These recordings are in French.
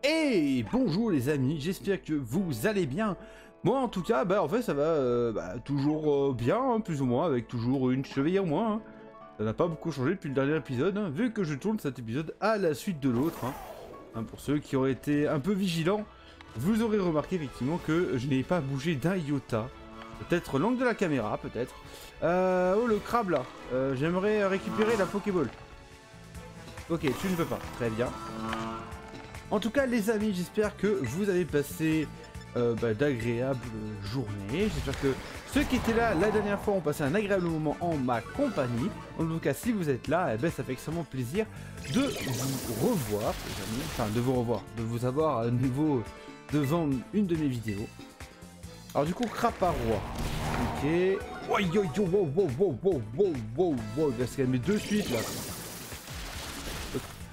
Et bonjour les amis, j'espère que vous allez bien. Moi en tout cas, en fait ça va toujours bien, hein, plus ou moins, avec toujours une cheville en moins. Hein. Ça n'a pas beaucoup changé depuis le dernier épisode, hein, vu que je tourne cet épisode à la suite de l'autre. Hein, pour ceux qui auraient été un peu vigilants, vous aurez remarqué effectivement que je n'ai pas bougé d'un iota. Peut-être l'angle de la caméra, peut-être. Oh le crabe là, j'aimerais récupérer la Pokéball. Ok, tu ne peux pas, très bien. En tout cas les amis, j'espère que vous avez passé d'agréables journées. J'espère que ceux qui étaient là la dernière fois ont passé un agréable moment en ma compagnie. En tout cas si vous êtes là, ça fait extrêmement plaisir de vous revoir les amis. Enfin de vous revoir, de vous avoir à nouveau devant une de mes vidéos. Alors du coup Craparois. Ok. Oh, yo, yo, wow, wow, wow, wow, wow, wow, wow. Il va se calmer de suite là.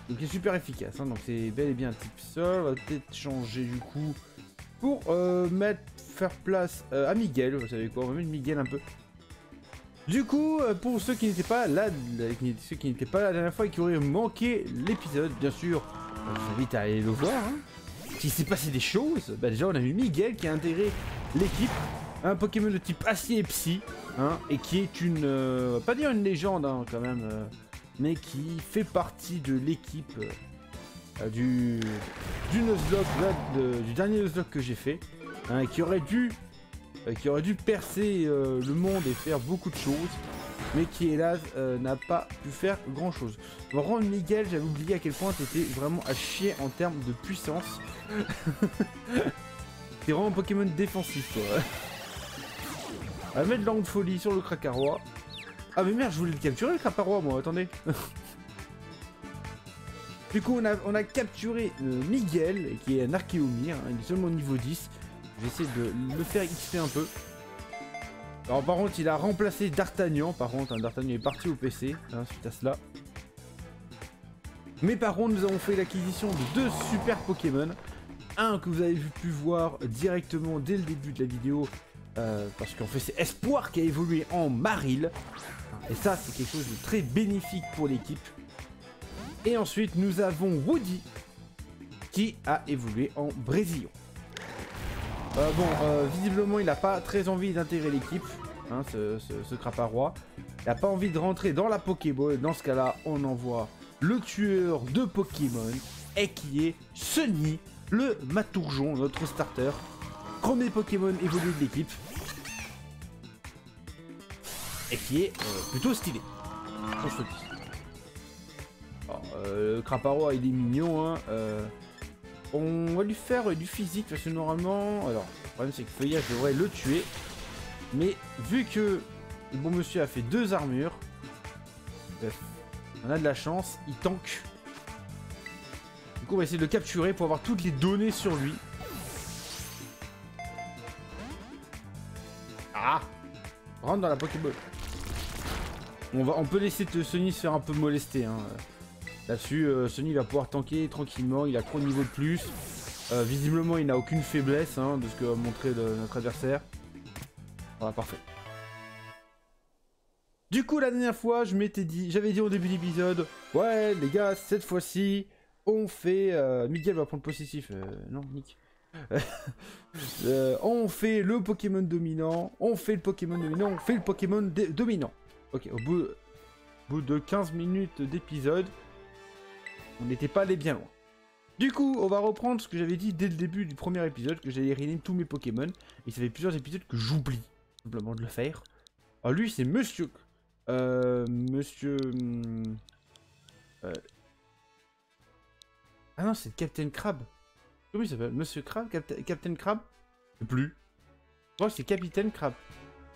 Donc il est super efficace, hein, donc c'est bel et bien un type sol. On va peut-être changer du coup pour faire place à Miguel. Vous savez quoi, on va mettre Miguel un peu. Du coup, pour ceux qui n'étaient pas là, la dernière fois et qui auraient manqué l'épisode, bien sûr, je vous invite à aller le voir. Hein. S'il s'est passé des choses, déjà on a eu Miguel qui a intégré l'équipe, un Pokémon de type Acier et Psy, hein, et qui est une, pas dire une légende hein, quand même. Mais qui fait partie de l'équipe du Nuzlocke, du dernier Nuzlocke que j'ai fait, hein, qui aurait dû percer le monde et faire beaucoup de choses, mais qui hélas n'a pas pu faire grand chose. Par contre Miguel, j'avais oublié à quel point t'étais vraiment à chier en termes de puissance. T'es vraiment un Pokémon défensif toi. On va mettre l'angle de folie sur le Cracarois. Ah mais merde, je voulais le capturer le Craparois moi, attendez. Du coup on a capturé Miguel, qui est un Archéomir, hein, il est seulement au niveau 10. Je vais essayer de le faire XP un peu. Alors par contre il a remplacé D'Artagnan, par contre, hein, D'Artagnan est parti au PC, hein, suite à cela. Mais par contre nous avons fait l'acquisition de deux super Pokémon. Un que vous avez pu voir directement dès le début de la vidéo, parce qu'en fait c'est Espoir qui a évolué en Marill. Et ça, c'est quelque chose de très bénéfique pour l'équipe. Et ensuite, nous avons Woody, qui a évolué en Brésilien. Visiblement, il n'a pas très envie d'intégrer l'équipe, hein, ce Craparois. Il n'a pas envie de rentrer dans la Pokéball. Dans ce cas-là, on envoie le tueur de Pokémon, et qui est Sunny, le Matourjon, notre starter. Premier Pokémon évolué de l'équipe. Et qui est plutôt stylé. On se le dit. Alors, le Craparois il est mignon. Hein, on va lui faire du physique parce que normalement. Alors, le problème c'est que Feuillage devrait le tuer. Mais vu que le bon monsieur a fait deux armures, on a de la chance, il tank. Du coup, on va essayer de le capturer pour avoir toutes les données sur lui. Ah! Rentre dans la Pokéball. On peut laisser Sunny se faire un peu molester. Hein. Là-dessus, Sunny va pouvoir tanker tranquillement. Il a 3 niveaux de plus. Visiblement, il n'a aucune faiblesse hein, de ce que va montrer notre adversaire. Voilà, parfait. Du coup, la dernière fois, j'avais dit au début de l'épisode, ouais, les gars, cette fois-ci, on fait. Miguel va prendre possessif. Non, Nick. On fait le Pokémon dominant. On fait le Pokémon dominant. On fait le Pokémon dominant. Ok, au bout de 15 minutes d'épisode, on n'était pas allé bien loin. Du coup, on va reprendre ce que j'avais dit dès le début du premier épisode, que j'allais rename tous mes Pokémon. Et ça fait plusieurs épisodes que j'oublie simplement de le faire. Alors lui, c'est Monsieur... Monsieur... Ah non, c'est Captain Crab. Comment il s'appelle? Monsieur Crab? Captain Crab? Je sais plus. Je crois que c'est Capitaine Crab.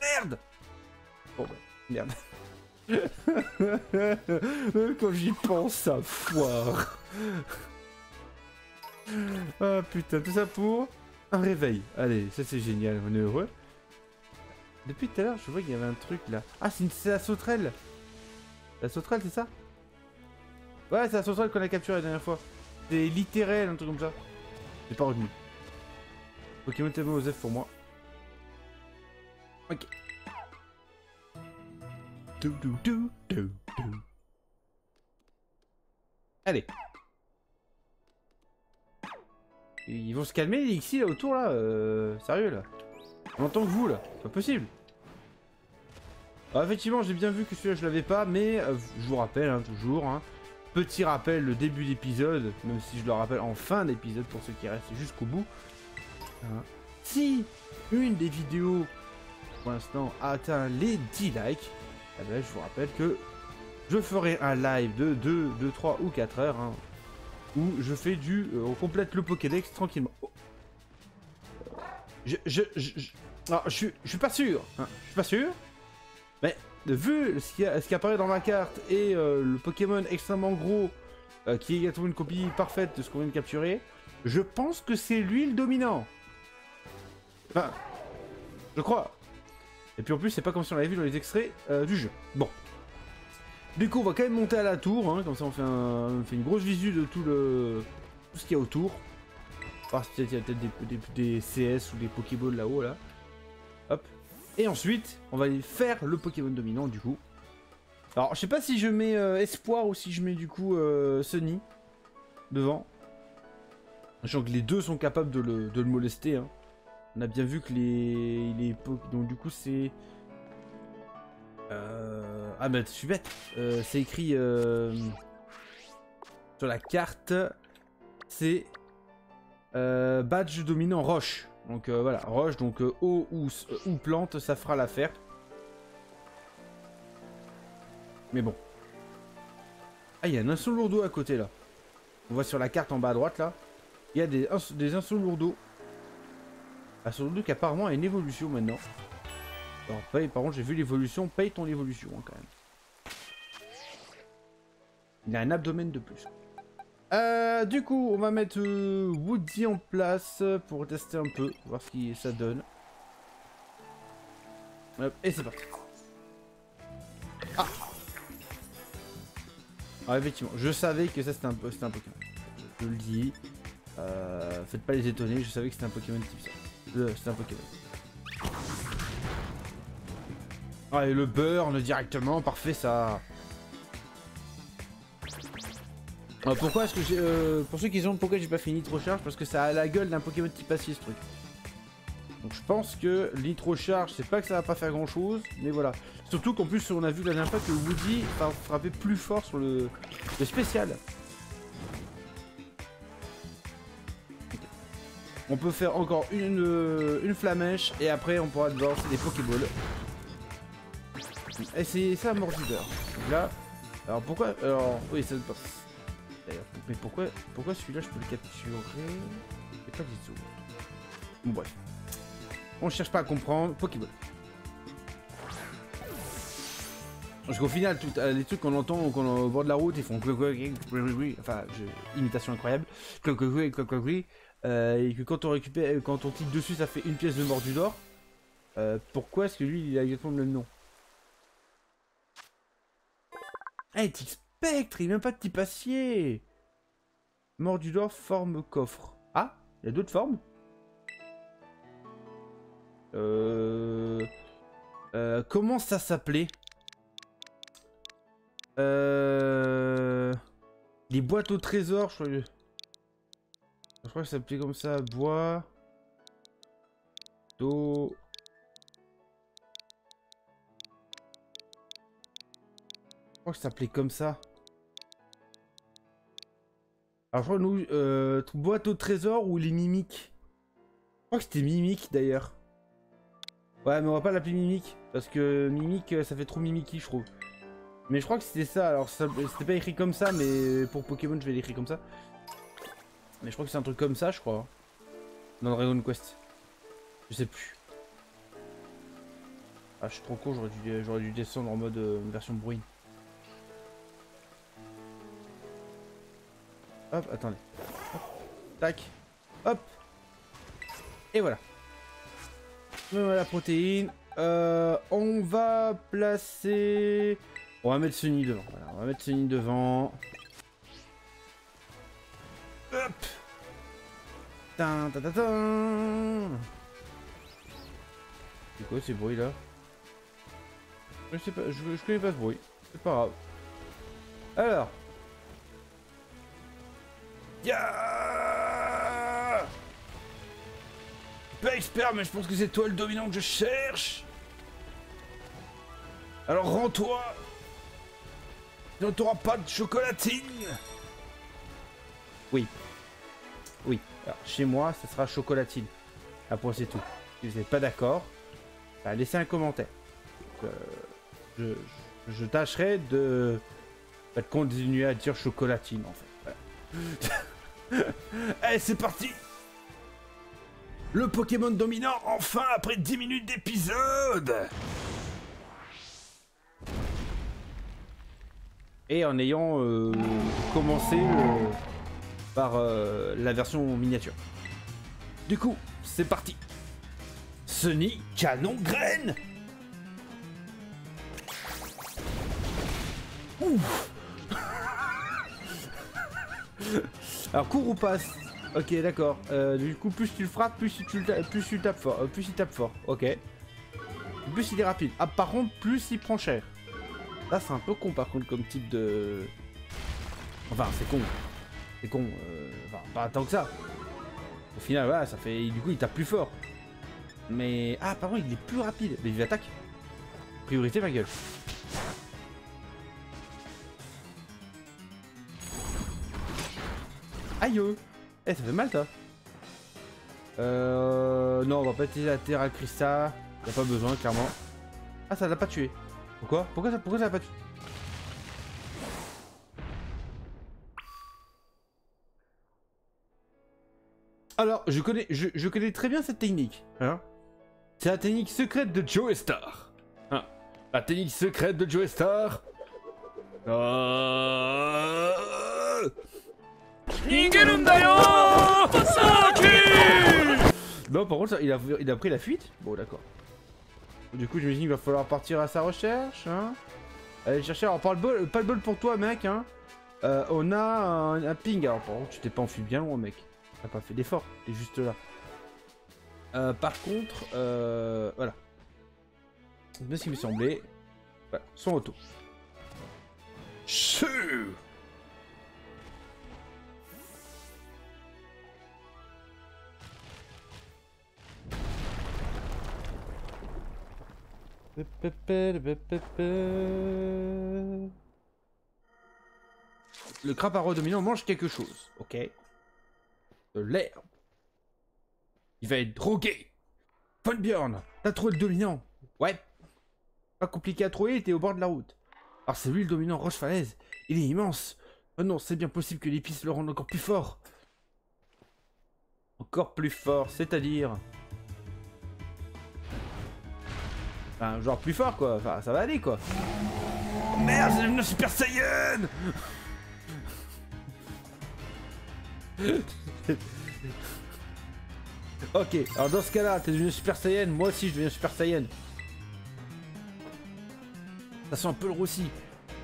Merde! Bon bah, merde. Quand j'y pense, ça foire. Ah putain, tout ça pour un réveil. Allez, ça c'est génial, on est heureux. Depuis tout à l'heure, je vois qu'il y avait un truc là. Ah, c'est la sauterelle. La sauterelle, c'est ça? Ouais, c'est la sauterelle qu'on a capturée la dernière fois. C'est littéral, un truc comme ça. J'ai pas retenu. Pokémon tellement Osef pour moi. Ok. Allez. Ils vont se calmer les Ixi là autour là, sérieux là. En même temps que vous là, c'est pas possible. Alors, effectivement j'ai bien vu que celui-là je l'avais pas, mais je vous rappelle hein, toujours, hein, petit rappel, le début d'épisode, même si je le rappelle en fin d'épisode pour ceux qui restent jusqu'au bout. Hein. Si une des vidéos pour l'instant a atteint les 10 likes, eh ben, je vous rappelle que je ferai un live de 2, 3 ou 4 heures hein, où je fais on complète le Pokédex tranquillement. Oh. Alors, je suis pas sûr, hein, je suis pas sûr, mais vu ce qui apparaît dans ma carte et le Pokémon extrêmement gros qui est exactement une copie parfaite de ce qu'on vient de capturer, je pense que c'est lui le dominant. Enfin, je crois. Et puis en plus, c'est pas comme si on l'avait vu dans les extraits du jeu. Bon. Du coup, on va quand même monter à la tour, hein, comme ça on fait une grosse visu de tout ce qu'il y a autour. Parce qu'il y a peut-être des CS ou des Pokéballs là-haut, là. Hop. Et ensuite, on va aller faire le Pokémon dominant, du coup. Alors, je sais pas si je mets Espoir ou si je mets, du coup, Sunny devant. Sachant que les deux sont capables de le molester, hein. On a bien vu que donc, du coup, c'est... Ah bah je suis bête, c'est écrit sur la carte, c'est badge dominant roche. Donc voilà, roche, donc eau ou plante, ça fera l'affaire. Mais bon. Ah, il y a un Insolourdo à côté là. On voit sur la carte en bas à droite là, il y a des Insolourdo. Insolourdo qui apparemment a une évolution maintenant. Alors, paye, par contre, j'ai vu l'évolution. Paye ton évolution, hein, quand même. Il a un abdomen de plus. Du coup, on va mettre Woody en place pour tester un peu, voir ce que ça donne. Hop, et c'est parti. Ah! Ah, effectivement, je savais que ça c'était un Pokémon. Je le dis. Faites pas les étonner, je savais que c'était un Pokémon type ça. C'était un Pokémon. Ah, et le burn directement, parfait ça. Pourquoi est-ce que j'ai... pour ceux qui se demandent pourquoi j'ai pas fait Nitro Charge, parce que ça a la gueule d'un Pokémon type acier ce truc. Donc je pense que Nitro Charge, c'est pas que ça va pas faire grand chose, mais voilà. Surtout qu'en plus on a vu la dernière fois que Woody frappait plus fort sur le spécial. On peut faire encore une flamèche et après on pourra lancer des Pokéballs. Et c'est ça Mordideur. Donc là, alors pourquoi... Alors oui ça passe. D'ailleurs, mais pourquoi celui-là je peux le capturer et pas les autres? Bon bref. On cherche pas à comprendre. Pokéball. Parce qu'au final, les trucs qu'on entend au bord de la route, ils font enfin, imitation incroyable. Et que quand on récupère, quand on clique dessus, ça fait une pièce de Mordidor. Pourquoi est-ce que lui, il a exactement le même nom? Eh, type spectre, il n'y a même pas de type acier. Mordidor, forme coffre. Ah, il y a d'autres formes. Comment ça s'appelait? Les boîtes au trésor, je crois que ça s'appelait comme ça. Bois d'eau. Je crois que ça s'appelait comme ça. Alors je crois que nous, boîte au trésor ou les mimiques. Je crois que c'était mimique d'ailleurs. Ouais, mais on va pas l'appeler mimique parce que mimique, ça fait trop mimiki, je trouve. Mais je crois que c'était ça. Alors c'était pas écrit comme ça, mais pour Pokémon, je vais l'écrire comme ça. Mais je crois que c'est un truc comme ça, je crois. Dans Dragon Quest. Je sais plus. Ah, je suis trop con, j'aurais dû descendre en mode version bruine. Hop, attendez. Hop. Tac. Hop. Et voilà. La protéine. On va placer... On va mettre Sunny devant. Voilà, on va mettre Sunny devant. Hop. C'est quoi ces bruits là? Je sais pas, je connais pas ce bruit. C'est pas grave. Alors. Yeah. expert, mais je pense que c'est toi le dominant que je cherche. Alors rends-toi. Sinon t'auras pas de chocolatine. Oui. Oui. Alors, chez moi, ça sera chocolatine. Après, c'est tout. Si vous n'êtes pas d'accord, bah, laissez un commentaire. Je tâcherai de continuer à dire chocolatine, en fait. Voilà. Allez, c'est parti. Le Pokémon dominant, enfin, après 10 minutes d'épisode. Et en ayant commencé par la version miniature. Du coup, c'est parti. Sunny Canon Graine. Ouf. Alors cours ou passe. Ok, d'accord. Du coup, plus tu le frappes, plus tu tapes fort. Plus il tape fort. Ok. Plus il est rapide. Ah, par contre, plus il prend cher. Là, c'est un peu con, par contre, comme type de... Enfin, c'est con. C'est con. Enfin, pas tant que ça. Au final, voilà, ça fait... Du coup, il tape plus fort. Mais... Ah, par contre, il est plus rapide. Mais il attaque. Priorité, ma gueule. Aïe. Eh, ça fait mal, ça. Non, on va pas utiliser la terre à cristal. Y'a pas besoin, clairement. Ah, ça l'a pas tué. Pourquoi ça l'a pas tué? Alors, je connais très bien cette technique. Hein, c'est la technique secrète de Joestar. Hein, la technique secrète de Joestar. Non, par contre, il a pris la fuite. Bon, d'accord. Du coup, je me dis qu'il va falloir partir à sa recherche. Hein. Allez chercher. Alors, pas le bol pour toi, mec. Hein. On a un ping. Alors, par contre, tu t'es pas enfui bien loin, mec. T'as pas fait d'effort. T'es juste là. Par contre, voilà. C'est bien ce qui me semblait. Voilà, son auto. Chut. Le craparo dominant mange quelque chose, ok? De l'herbe. Il va être drogué. Funbjorn, t'as trouvé le dominant? Ouais. Pas compliqué à trouver, il était au bord de la route. Alors c'est lui le dominant Roche-Falaise. Il est immense. Oh non, c'est bien possible que l'épice le rende encore plus fort. Encore plus fort, c'est-à-dire... Enfin, genre plus fort quoi, enfin ça va aller quoi. Oh, merde, c'est devenu un Super Saiyan. Ok, alors dans ce cas-là, t'es devenu Super Saiyan, moi aussi je deviens Super Saiyan. Ça sent un peu le roussi.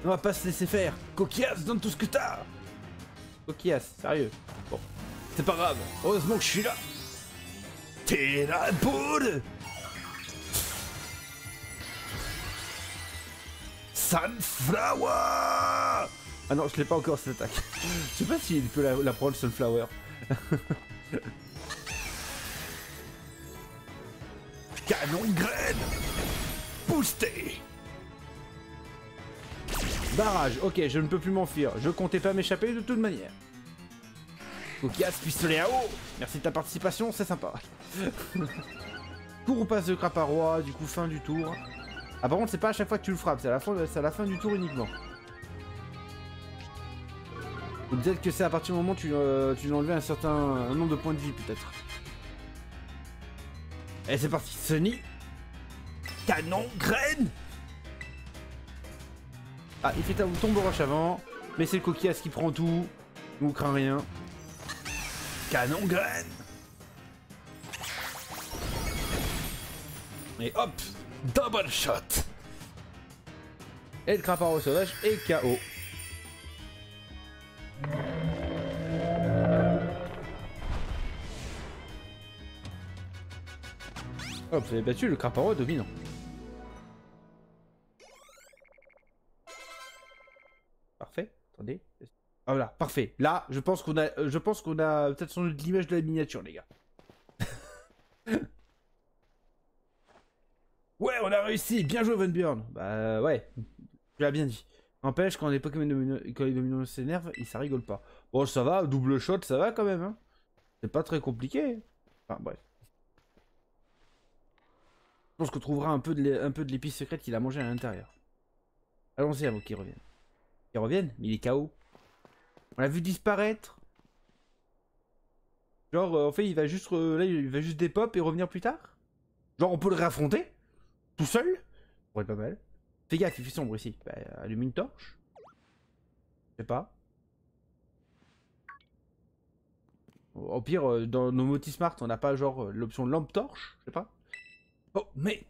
On va pas se laisser faire. Coquillas, donne tout ce que t'as. Coquillas, sérieux. Bon, c'est pas grave, heureusement que je suis là. T'es la boule. Sunflower. Ah non, je l'ai pas encore cette attaque. Je sais pas s'il peut la prendre Sunflower. Canon graine. Boosté. Barrage, ok, je ne peux plus m'enfuir. Je comptais pas m'échapper de toute manière. Coquillas, pistolet à eau. Merci de ta participation, c'est sympa. Cours ou passe de Craparois, du coup fin du tour. Ah par contre c'est pas à chaque fois que tu le frappes, c'est à la fin du tour uniquement. Ou peut-être que c'est à partir du moment où tu lui enlevé un nombre de points de vie peut-être. Allez c'est parti, Sunny. Canon graine. Ah il fait tombe au roche avant, mais c'est le Coquillas qui prend tout, nous craint rien. Canon graine. Et hop, double shot. Et le Craparo sauvage est KO. Hop, vous avez battu le Craparo dominant. Parfait. Attendez. Ah voilà, parfait. Là, je pense qu'on a peut-être changé l'image de la miniature, les gars. Ouais, on a réussi, bien joué Von Burn. Bah ouais, tu l'as bien dit. N'empêche, quand les Pokémon quand les dominos s'énervent, ça rigole pas. Bon, ça va, double shot, ça va quand même. Hein. C'est pas très compliqué. Enfin bref. Je pense qu'on trouvera un peu de l'épice secrète qu'il a mangé à l'intérieur. Allons-y avant qu'il revienne. Qu'il revienne, mais il est KO. On l'a vu disparaître. Genre, en fait, il va juste, là, il va juste dépop et revenir plus tard. Genre, on peut le réaffronter tout seul. Ça pourrait être pas mal. Fais gaffe, il fait sombre ici. Bah, allume une torche. Je sais pas. Au pire, dans nos Motismart, on n'a pas genre l'option lampe torche. Je sais pas. Oh, mais.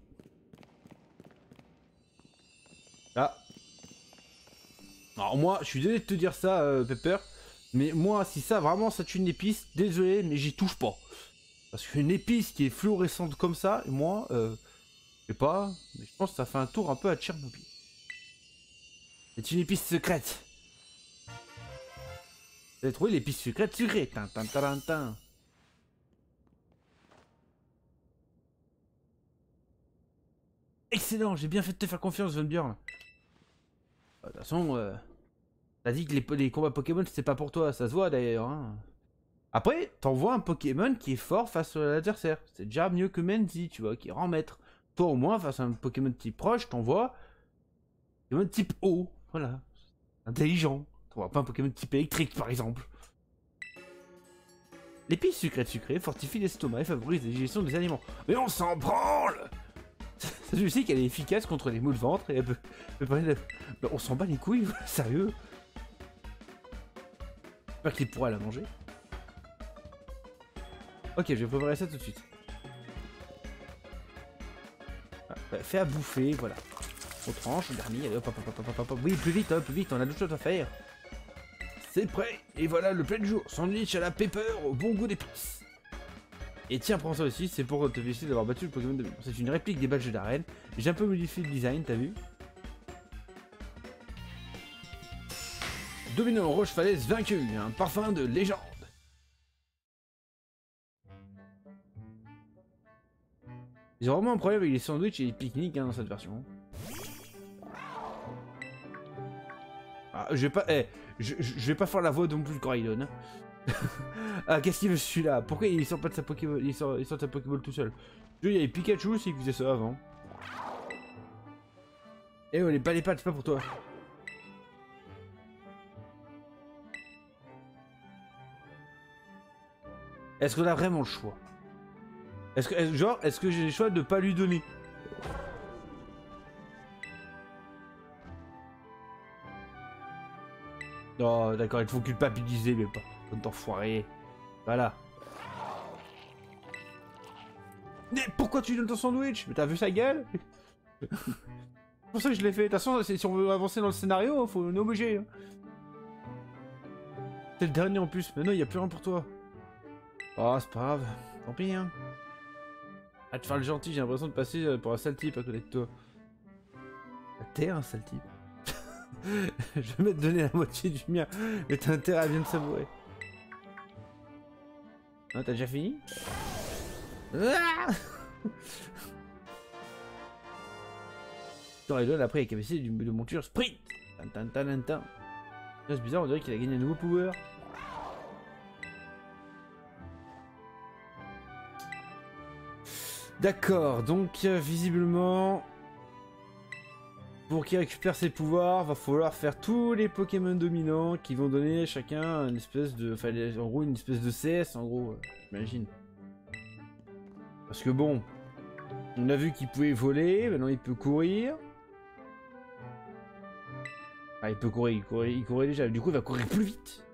Ah. Alors, moi, je suis désolé de te dire ça, Pepper. Mais moi, si ça vraiment ça tue une épice, désolé, mais j'y touche pas. Parce qu'une épice qui est fluorescente comme ça, moi, je sais pas, mais je pense que ça fait un tour un peu à Tchernobyl. C'est une épice secrète. Vous avez trouvé l'épice secrète sucrée. Tin, tin, tin, tin. Excellent, j'ai bien fait de te faire confiance, Von Björn. De toute façon, t'as dit que les combats Pokémon c'était pas pour toi, ça se voit d'ailleurs. Hein. Après, t'envoies un Pokémon qui est fort face à l'adversaire. C'est déjà mieux que Menzi, tu vois, qui rend maître. Toi au moins, face à un Pokémon de type proche, t'envoies un Pokémon de type eau. Voilà. Intelligent. T'envoies pas un Pokémon de type électrique, par exemple. L'épice sucrée fortifie l'estomac et favorise la digestion des aliments. Mais on s'en branle. Je sais qu'elle est efficace contre les maux de ventre et elle peut parler de... Bah, on s'en bat les couilles, sérieux. J'espère qu'il pourra la manger. Ok, je vais préparer ça tout de suite. Ah, bah, fais à bouffer, voilà. On tranche, on garnit, allez hop hop hop hop hop hop. Oui, plus vite, on a d'autres choses à faire. C'est prêt, et voilà le plat du jour. Sandwich à la pepper au bon goût d'épices. Et tiens, prends ça aussi, c'est pour te féliciter d'avoir battu le Pokémon de... C'est une réplique des badges d'arène. J'ai un peu modifié le design, t'as vu? Domino Roche Falaise vaincu, un parfum de légende. Ils ont vraiment un problème avec les sandwichs et les pique-niques hein, dans cette version. Ah, je vais pas... je vais pas faire la voix non plus de Coraidon. Hein. Ah, qu'est-ce qu'il veut celui-là? Pourquoi il sort pas de sa Pokéball? Il sort de sa Pokéball tout seul. Il y avait Pikachu aussi qui faisait ça avant. Eh oh, les pattes, c'est pas pour toi. Est-ce qu'on a vraiment le choix? Est-ce que j'ai le choix de pas lui donner? Non, d'accord, il faut culpabiliser, mais pas. Comme t'enfoiré. Voilà. Mais pourquoi tu donnes ton sandwich? Mais t'as vu sa gueule? C'est pour ça que je l'ai fait. De toute façon, si on veut avancer dans le scénario, faut on est obligé. Hein. C'est le dernier en plus. Mais non, il n'y a plus rien pour toi. Oh, c'est pas grave. Tant pis, hein. À te faire le gentil, j'ai l'impression de passer pour un sale type à côté de toi. T'es un sale type. Je vais te donner la moitié du mien. Mais t'as intérêt à bien te savourer. Ah, t'as déjà fini? Ah Toradon après avec capacité de monture sprint. C'est bizarre, on dirait qu'il a gagné un nouveau pouvoir. D'accord, donc visiblement, pour qu'il récupère ses pouvoirs, va falloir faire tous les Pokémon dominants qui vont donner chacun une espèce de, enfin, en gros une espèce de CS, en gros, j'imagine. Parce que bon, on a vu qu'il pouvait voler, maintenant il peut courir. Ah, il peut courir, il courait déjà. Du coup, il va courir plus vite.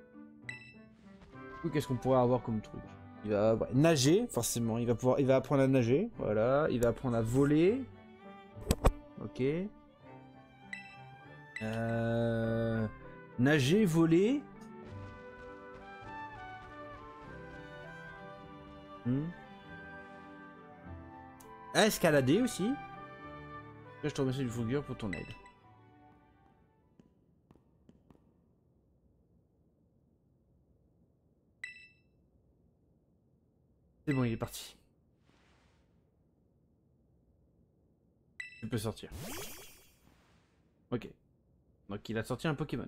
Du coup, qu'est-ce qu'on pourrait avoir comme truc? Il va nager, forcément. Il va apprendre à nager. Voilà. Il va apprendre à voler. Ok. Nager, voler. Escalader aussi. Là, je te remercie du Fougure pour ton aide. C'est bon, il est parti. Tu peux sortir. Ok. Donc il a sorti un Pokémon.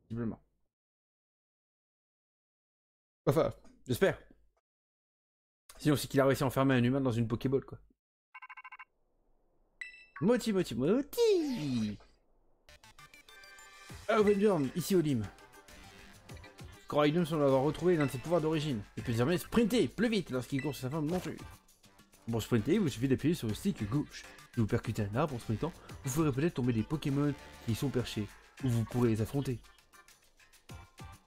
Visiblement. Enfin, j'espère. Sinon c'est qu'il a réussi à enfermer un humain dans une Pokéball quoi. Moti. Ah, Ovenbjorn, ici Olim. Coraidon semble avoir retrouvé l'un de ses pouvoirs d'origine. Il peut désormais sprinter plus vite lorsqu'il court sur sa forme monstrueuse. Pour sprinter, il vous suffit d'appuyer sur le stick gauche. Si vous percutez un arbre en sprintant, vous ferez peut-être tomber des Pokémon qui y sont perchés, ou vous pourrez les affronter.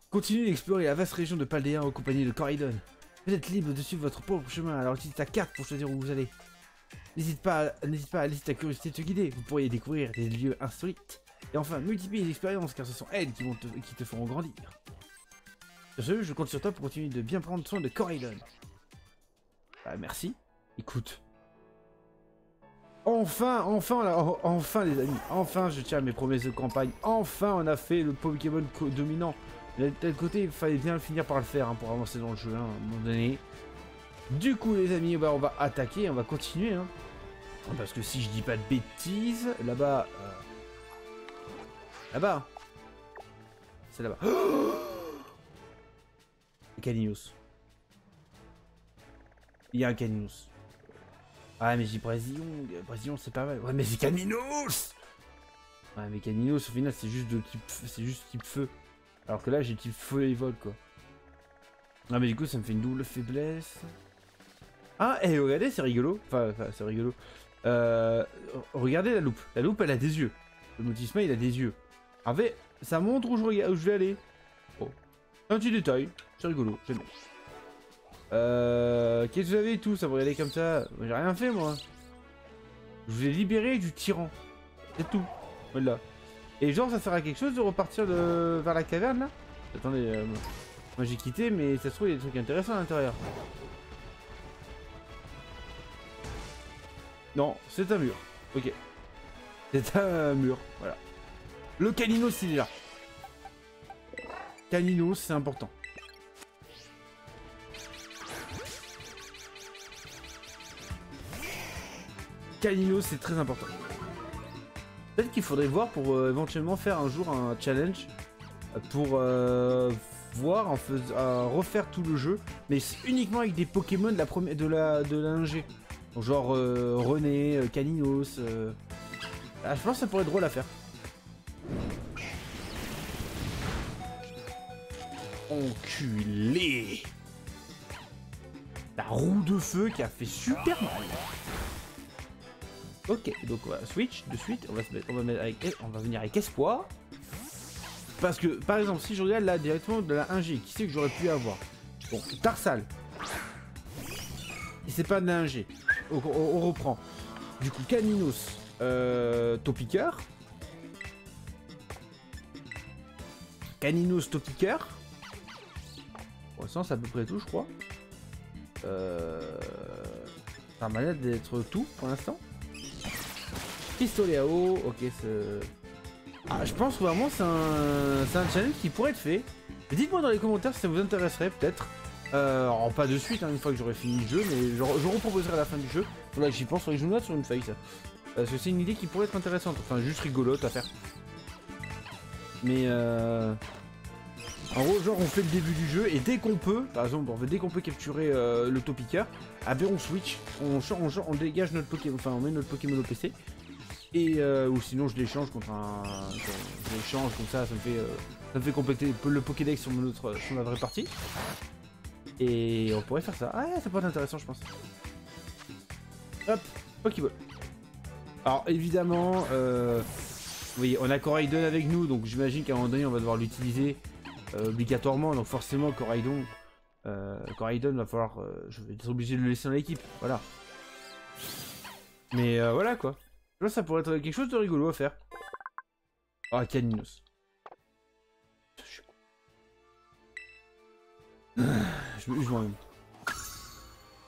Continuez d'explorer la vaste région de Paldea en compagnie de Coraidon. Vous êtes libre de suivre votre propre chemin, alors utilisez ta carte pour choisir où vous allez. N'hésitez pas à laisser ta curiosité te guider, vous pourriez découvrir des lieux insolites. Et enfin, multipliez les expériences car ce sont elles qui te feront grandir. Sur ce, je compte sur toi pour continuer de bien prendre soin de Coraidon. Ah, merci. Écoute. Enfin les amis, enfin je tiens à mes promesses de campagne, enfin on a fait le Pokémon dominant. De tel côté, il fallait bien finir par le faire hein, pour avancer dans le jeu hein, à un moment donné. Du coup les amis, bah, on va attaquer, on va continuer. Hein. Parce que si je dis pas de bêtises, là-bas... Là-bas. C'est là-bas. Caninos. Il y a un Caninos. Ah mais j'ai Brésillon. Brésillon c'est pas mal. Ouais mais c'est Caninos. Ouais mais Caninos au final c'est juste de type... C'est juste type feu. Alors que là j'ai type feu et vol quoi. Ah mais du coup ça me fait une double faiblesse. Ah et regardez c'est rigolo. Enfin c'est rigolo. Regardez la loupe. La loupe elle a des yeux. Le Motisma il a des yeux. En fait ça montre où je vais aller. Oh. Un petit détail. C'est rigolo. J'aime bien. Qu'est-ce que vous avez et tout, ça va regarder comme ça. J'ai rien fait moi. Je vous ai libéré du tyran. C'est tout. Voilà. Et genre ça sert à quelque chose de repartir vers la caverne là? Attendez, moi j'ai quitté mais ça se trouve il y a des trucs intéressants à l'intérieur. Non, c'est un mur. Ok. C'est un mur, voilà. Le Caninos il est là. Caninos c'est important. Caninos c'est très important. Peut-être qu'il faudrait voir pour éventuellement faire un jour un challenge pour voir en refaire tout le jeu, mais uniquement avec des Pokémon de la 1G. Donc genre René, Caninos. Ah, je pense que ça pourrait être drôle à faire. Enculé! La roue de feu qui a fait super mal. Ok, donc on va switch de suite, on va venir avec espoir. Parce que, par exemple, si je regarde là directement de la 1G, qui c'est que j'aurais pu avoir? Bon, Tarsal. Et c'est pas de la 1G. On reprend. Du coup, Caninos, Topiqueur. Caninos, Topiqueur. Pour l'instant, c'est à peu près tout, je crois. Ça m'a l'air d'être tout pour l'instant. Pistolet à eau, ok, c'est... Ah, je pense que vraiment c'est un challenge qui pourrait être fait. Dites-moi dans les commentaires si ça vous intéresserait peut-être. Alors pas de suite, hein, une fois que j'aurai fini le jeu, mais je reproposerai à la fin du jeu. Faudrait que j'y pense, faudrait que je me note sur une feuille ça. Parce que c'est une idée qui pourrait être intéressante, enfin juste rigolote à faire. Mais en gros, genre on fait le début du jeu et dès qu'on peut, par exemple, dès qu'on peut capturer le Topiqueur, ah ben on switch, on dégage notre Pokémon, enfin on met notre Pokémon au PC. Et ou sinon je l'échange contre un... Je l'échange comme ça me fait compléter le Pokédex sur ma vraie partie. Et on pourrait faire ça. Ah ça pourrait être intéressant je pense. Hop, Pokéball. Alors évidemment, oui, on a Coraidon avec nous, donc j'imagine qu'à un moment donné on va devoir l'utiliser obligatoirement. Donc forcément Coraidon va falloir... je vais être obligé de le laisser dans l'équipe, voilà. Mais voilà quoi. Là, ça pourrait être quelque chose de rigolo à faire. Ah, Caninos. Je m'en...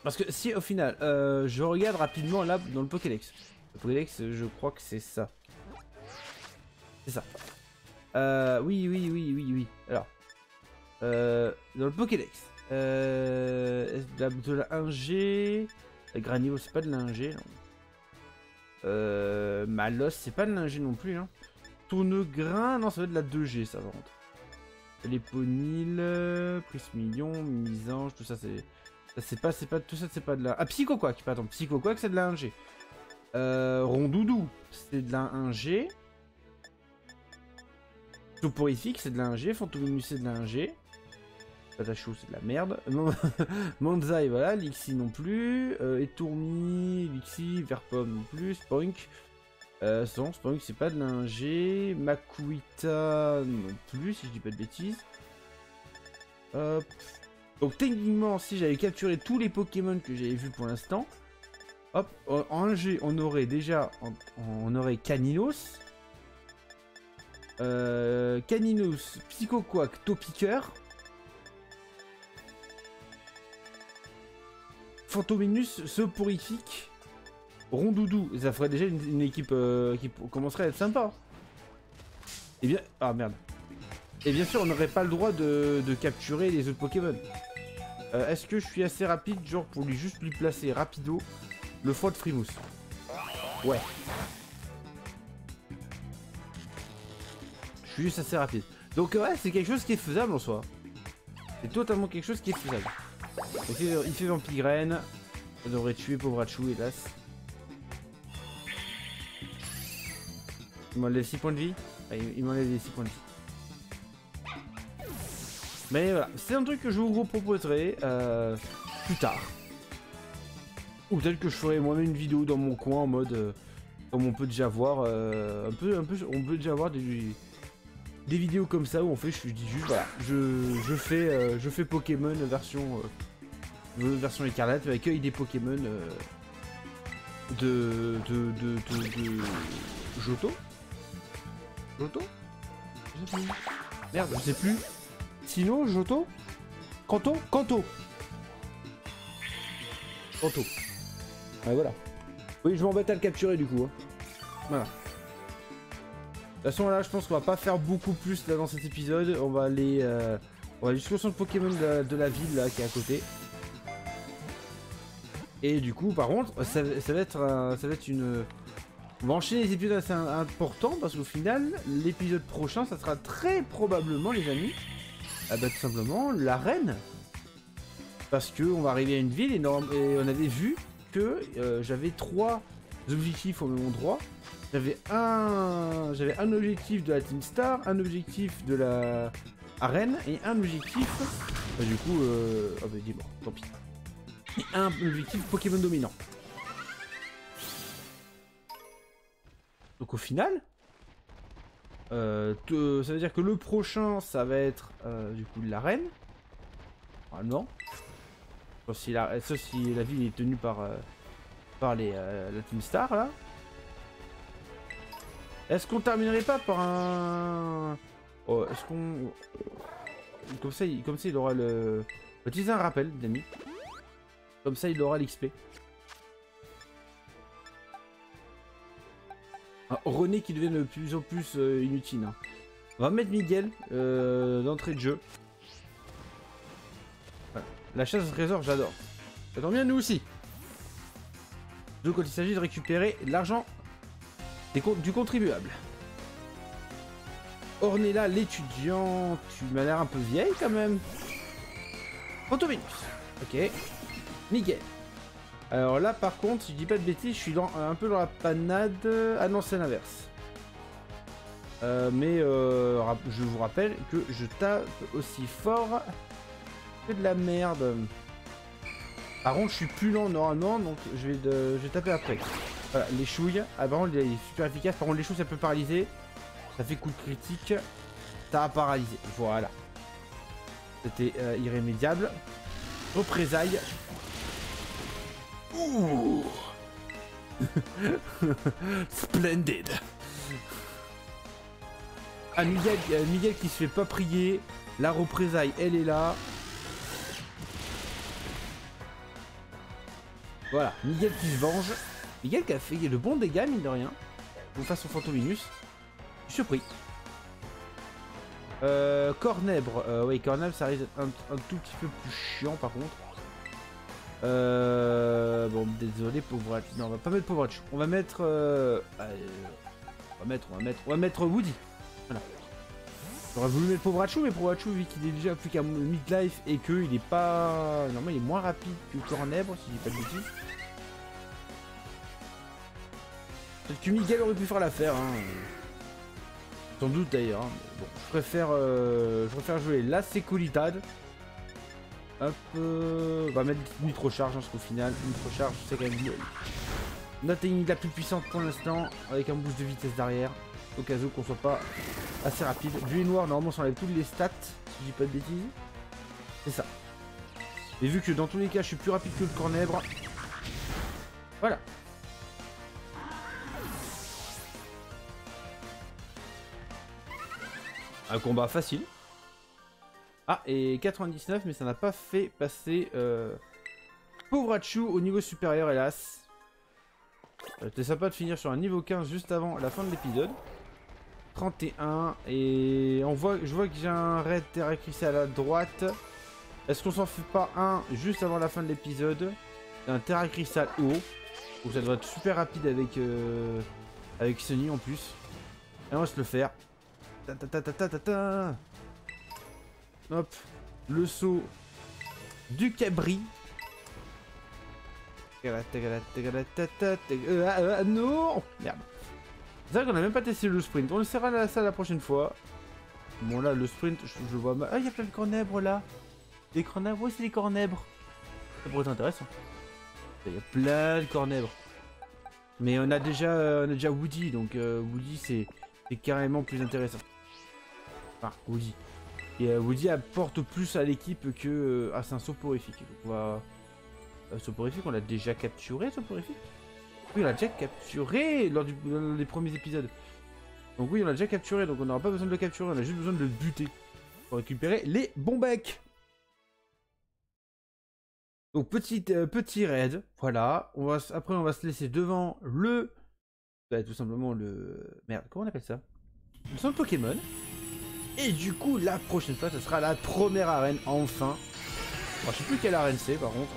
Parce que si au final, je regarde rapidement là dans le Pokédex. Le Pokédex, je crois que c'est ça. C'est ça. Oui. Alors. Dans le Pokédex. De la 1G. La Granio, c'est pas de la 1G. Non. Malos, c'est pas de l'ingé non plus. Hein. Tourne-grain, non, ça va être de la 2G, ça va rentrer. Léponil, Prismillion, Misange, tout ça, c'est... tout ça, c'est pas de la... Ah, Psychoquack, pardon, Psychoquack, c'est de la 1G. Rondoudou, c'est de la 1G. Soporifique, c'est de la 1G. Fantominus, c'est de la 1G. Patachou, c'est de la merde. Manzai, voilà. Lixi non plus. Etourmi, Lixi, Verpom non plus. Spoink. Spoink, c'est pas de la 1G. Makuita non plus, si je dis pas de bêtises. Hop. Donc techniquement, si j'avais capturé tous les Pokémon que j'avais vus pour l'instant, hop, en 1G, on aurait déjà, on aurait Caninos, Caninos, Psychoquack, Topiqueur, Fantominus, Soporifique, Rondoudou. Ça ferait déjà une équipe qui commencerait à être sympa. Et bien, ah merde. Et bien sûr, on n'aurait pas le droit de capturer les autres Pokémon. Est-ce que je suis assez rapide, genre pour juste lui placer rapido le foie de Frimousse? Ouais. Je suis juste assez rapide. Donc ouais, c'est quelque chose qui est faisable en soi. C'est totalement quelque chose qui est faisable. Donc, il fait Vampigraine. Ça devrait tuer pauvre Hachou, hélas. Il m'enlève 6 points de vie. Ah, il m'enlève les 6 points de vie. Mais voilà, c'est un truc que je vous proposerai plus tard. Ou peut-être que je ferai moi-même une vidéo dans mon coin en mode comme on peut déjà voir on peut déjà voir des vidéos comme ça où on fait, je dis juste voilà, je fais Pokémon version écarlate avec des Pokémon de Johto. Merde, je sais plus. Sino, Johto, Kanto. Ouais, voilà. Oui, je m'embête à le capturer du coup. Hein. Voilà. De toute façon, là, je pense qu'on va pas faire beaucoup plus là dans cet épisode. On va aller jusqu'au centre Pokémon de la ville là qui est à côté. Et du coup, par contre, ça va être une. On va enchaîner les épisodes assez importants parce qu'au final, l'épisode prochain, ça sera très probablement, les amis. Ah bah tout simplement l'arène, parce que on va arriver à une ville et on avait vu que j'avais 3 objectifs au même endroit. J'avais un objectif de la Team Star, un objectif de la arène et un objectif du coup ah bah dis-moi, tant pis. Et un objectif Pokémon dominant. Donc au final ça veut dire que le prochain, ça va être du coup de l'arène. Ah non. Sauf si la ville est tenue par la Team Star là. Est-ce qu'on terminerait pas par un... Oh, est-ce qu'on... Comme ça il aura le... On va utiliser un rappel d'amis. Comme ça il aura l'XP. René qui devient de plus en plus inutile. Hein. On va mettre Miguel d'entrée de jeu. Voilà. La chasse au trésor, j'adore. Ça tombe bien, nous aussi. Donc quand il s'agit de récupérer l'argent du contribuable. Ornella, l'étudiant, tu m'as l'air un peu vieille quand même. Fantominus. Ok. Miguel. Alors là par contre, si je dis pas de bêtises, je suis un peu dans la panade. Ah non, c'est l'inverse. Mais je vous rappelle que je tape aussi fort que de la merde. Par contre, je suis plus lent normalement, donc je vais taper après. Voilà, les chouilles. Ah par contre, il est super efficace. Par contre, les chouilles, ça peut paralyser. Ça fait coup de critique. Ça a paralysé. Voilà. C'était irrémédiable. Représailles. Ouh. Splendid. Ah, Miguel qui se fait pas prier. La représaille, elle est là. Voilà, Miguel qui se venge. Miguel qui a fait de bons dégâts, mine de rien. Donc face au Fantominus. Je suis surpris. Cornèbre. Oui, Cornèbre, ça risque d'être un tout petit peu plus chiant par contre. Bon, Bon, désolé, pauvre Hachu. Non, on va pas mettre pauvre Hachu. On va mettre... on va mettre Woody. Voilà. J'aurais voulu mettre pauvre Hachu, mais pauvre Hachu, vu qu'il est déjà plus qu'à midlife et qu'il est pas... Normalement, il est moins rapide que Cornèbre, si je dis pas de bêtises. Peut-être que Miguel aurait pu faire l'affaire, hein. Sans doute d'ailleurs. Hein. Bon, je préfère jouer la Séculitad. Hop, on va mettre Nitro-Charge, hein, parce qu'au final, Nitro-Charge, c'est quand même notre technique la plus puissante pour l'instant, avec un boost de vitesse d'arrière, au cas où qu'on soit pas assez rapide. Vue noir, normalement, ça enlève toutes les stats, si je dis pas de bêtises. C'est ça. Et vu que dans tous les cas, je suis plus rapide que le Cornèbre, voilà. Un combat facile. Ah, et 99, mais ça n'a pas fait passer pauvre Hachu au niveau supérieur, hélas. C'était sympa de finir sur un niveau 15 juste avant la fin de l'épisode. 31, et je vois que j'ai un raid Terra Crystal à la droite. Est-ce qu'on s'en fait pas un juste avant la fin de l'épisode? Un Terra Crystal haut. Donc ça devrait être super rapide avec Sunny en plus. Et on va se le faire. Ta ta ta ta ta ta ta. Hop, le saut du cabri. Non, merde. C'est vrai qu'on a même pas testé le sprint. On le essaiera ça la prochaine fois. Bon là, le sprint, je vois mal. Ah, il y a plein de cornèbres là. Des cornèbres, oui, c'est des cornèbres. Ça pourrait être intéressant. Il y a plein de cornèbres. Mais on a déjà Woody, donc Woody c'est carrément plus intéressant. Enfin, Woody. Et Woody apporte plus à l'équipe que... Ah, c'est un soporifique. Donc on va... Soporifique, on l'a déjà capturé, soporifique? Oui, on l'a déjà capturé lors des premiers épisodes. Donc oui, on l'a déjà capturé, donc on n'aura pas besoin de le capturer, on a juste besoin de le buter. Pour récupérer les bons becs. Donc petit raid, voilà. Après on va se laisser devant le... Bah, tout simplement le... Merde, comment on appelle ça? Le centre Pokémon. Et du coup, la prochaine fois, ça sera la première arène, enfin. Alors, je sais plus quelle arène c'est, par contre.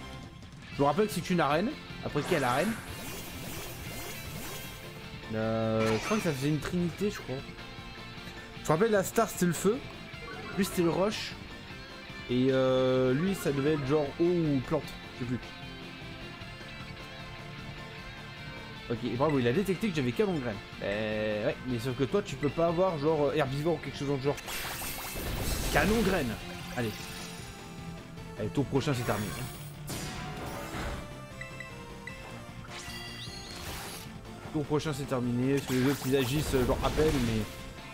Je vous rappelle que c'est une arène. Après, quelle arène? Je crois que ça faisait une trinité, je crois. Je me rappelle, la star, c'était le feu. Lui, c'était le roche. Et lui, ça devait être genre eau ou plante. Je sais plus. Ok, bravo, il a détecté que j'avais canon graine. Ouais, mais sauf que toi, tu peux pas avoir genre herbivore ou quelque chose dans le genre. Canon graine. Allez. Allez, tour prochain, c'est terminé. Tour prochain, c'est terminé. Parce que les autres, ils agissent genre à peine, mais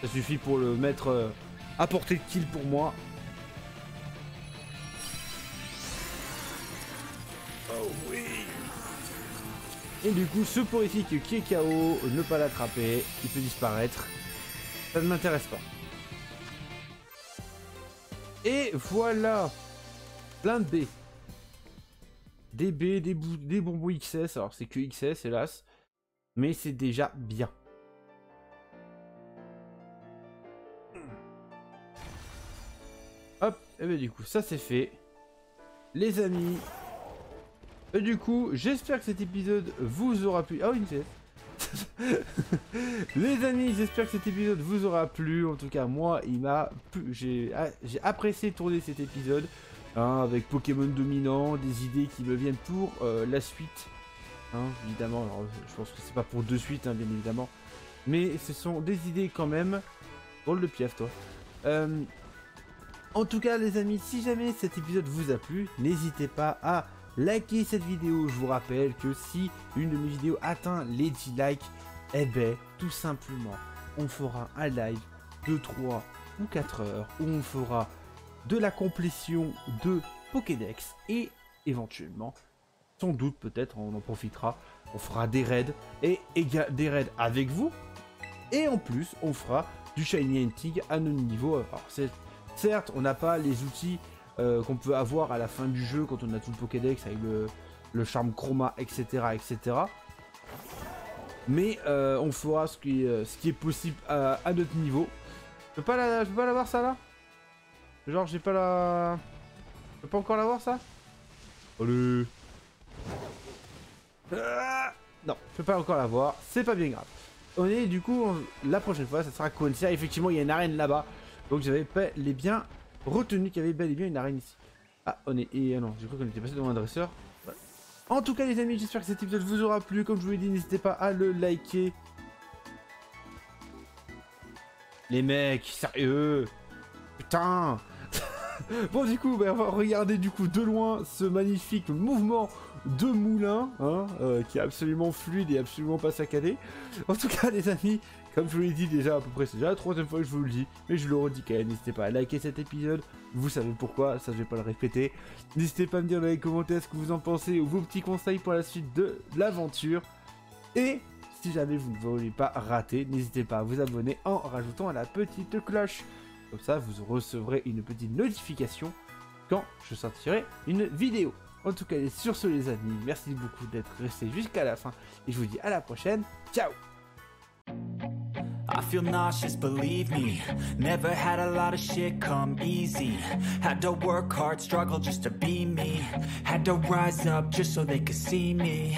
ça suffit pour le mettre à portée de kill pour moi. Oh oui. Et du coup, ce porifique qui est KO, ne pas l'attraper, il peut disparaître. Ça ne m'intéresse pas. Et voilà, plein de B. Des B, des bonbons XS. Alors c'est que XS, hélas. Mais c'est déjà bien. Hop, et bien du coup, ça c'est fait. Les amis... Et du coup, j'espère que cet épisode vous aura plu. Ah oui, une les amis, j'espère que cet épisode vous aura plu. En tout cas, moi, il m'a plu. J'ai apprécié tourner cet épisode. Hein, avec Pokémon dominant, des idées qui me viennent pour la suite. Hein, évidemment, alors, je pense que c'est pas pour de suite, hein, bien évidemment. Mais ce sont des idées quand même. Drôle de pièce, toi. En tout cas, les amis, si jamais cet épisode vous a plu, n'hésitez pas à... likez cette vidéo. Je vous rappelle que si une de mes vidéos atteint les 10 likes, eh ben tout simplement on fera un live de 3 ou 4 heures où on fera de la complétion de Pokédex et éventuellement, sans doute peut-être on en profitera, on fera des raids et des raids avec vous et en plus on fera du Shiny Hunting à nos niveaux. Alors certes on n'a pas les outils qu'on peut avoir à la fin du jeu quand on a tout le Pokédex avec le charme chroma, etc. etc. Mais on fera ce qui est possible à notre niveau. Je peux pas l'avoir ça là? Genre j'ai pas la... Je peux pas encore l'avoir ça? Allez. Non, je peux pas encore l'avoir, c'est pas bien grave. On est du coup, la prochaine fois, ça sera Quincy. Effectivement, il y a une arène là-bas. Donc j'avais pas les bien retenu qu'il y avait bel et bien une arène ici. Ah, on est... Et non, je crois qu'on était passé devant un dresseur. Ouais. En tout cas, les amis, j'espère que cet épisode vous aura plu. Comme je vous l'ai dit, n'hésitez pas à le liker. Les mecs, sérieux. Putain. Bon, du coup, on va regarder du coup de loin ce magnifique mouvement de moulin, hein, qui est absolument fluide et absolument pas saccadé. En tout cas, les amis, comme je vous l'ai dit déjà à peu près, c'est déjà la 3e fois que je vous le dis, mais je le redis quand même, n'hésitez pas à liker cet épisode, vous savez pourquoi, ça je vais pas le répéter. N'hésitez pas à me dire dans les commentaires ce que vous en pensez ou vos petits conseils pour la suite de l'aventure. Et si jamais vous ne voulez pas rater, n'hésitez pas à vous abonner en rajoutant à la petite cloche. Comme ça, vous recevrez une petite notification quand je sortirai une vidéo. En tout cas, sur ce les amis, merci beaucoup d'être restés jusqu'à la fin. Et je vous dis à la prochaine. Ciao! I feel nauseous, believe me. Never had a lot of shit come easy. Had to work hard, struggle just to be me. Had to rise up just so they could see me.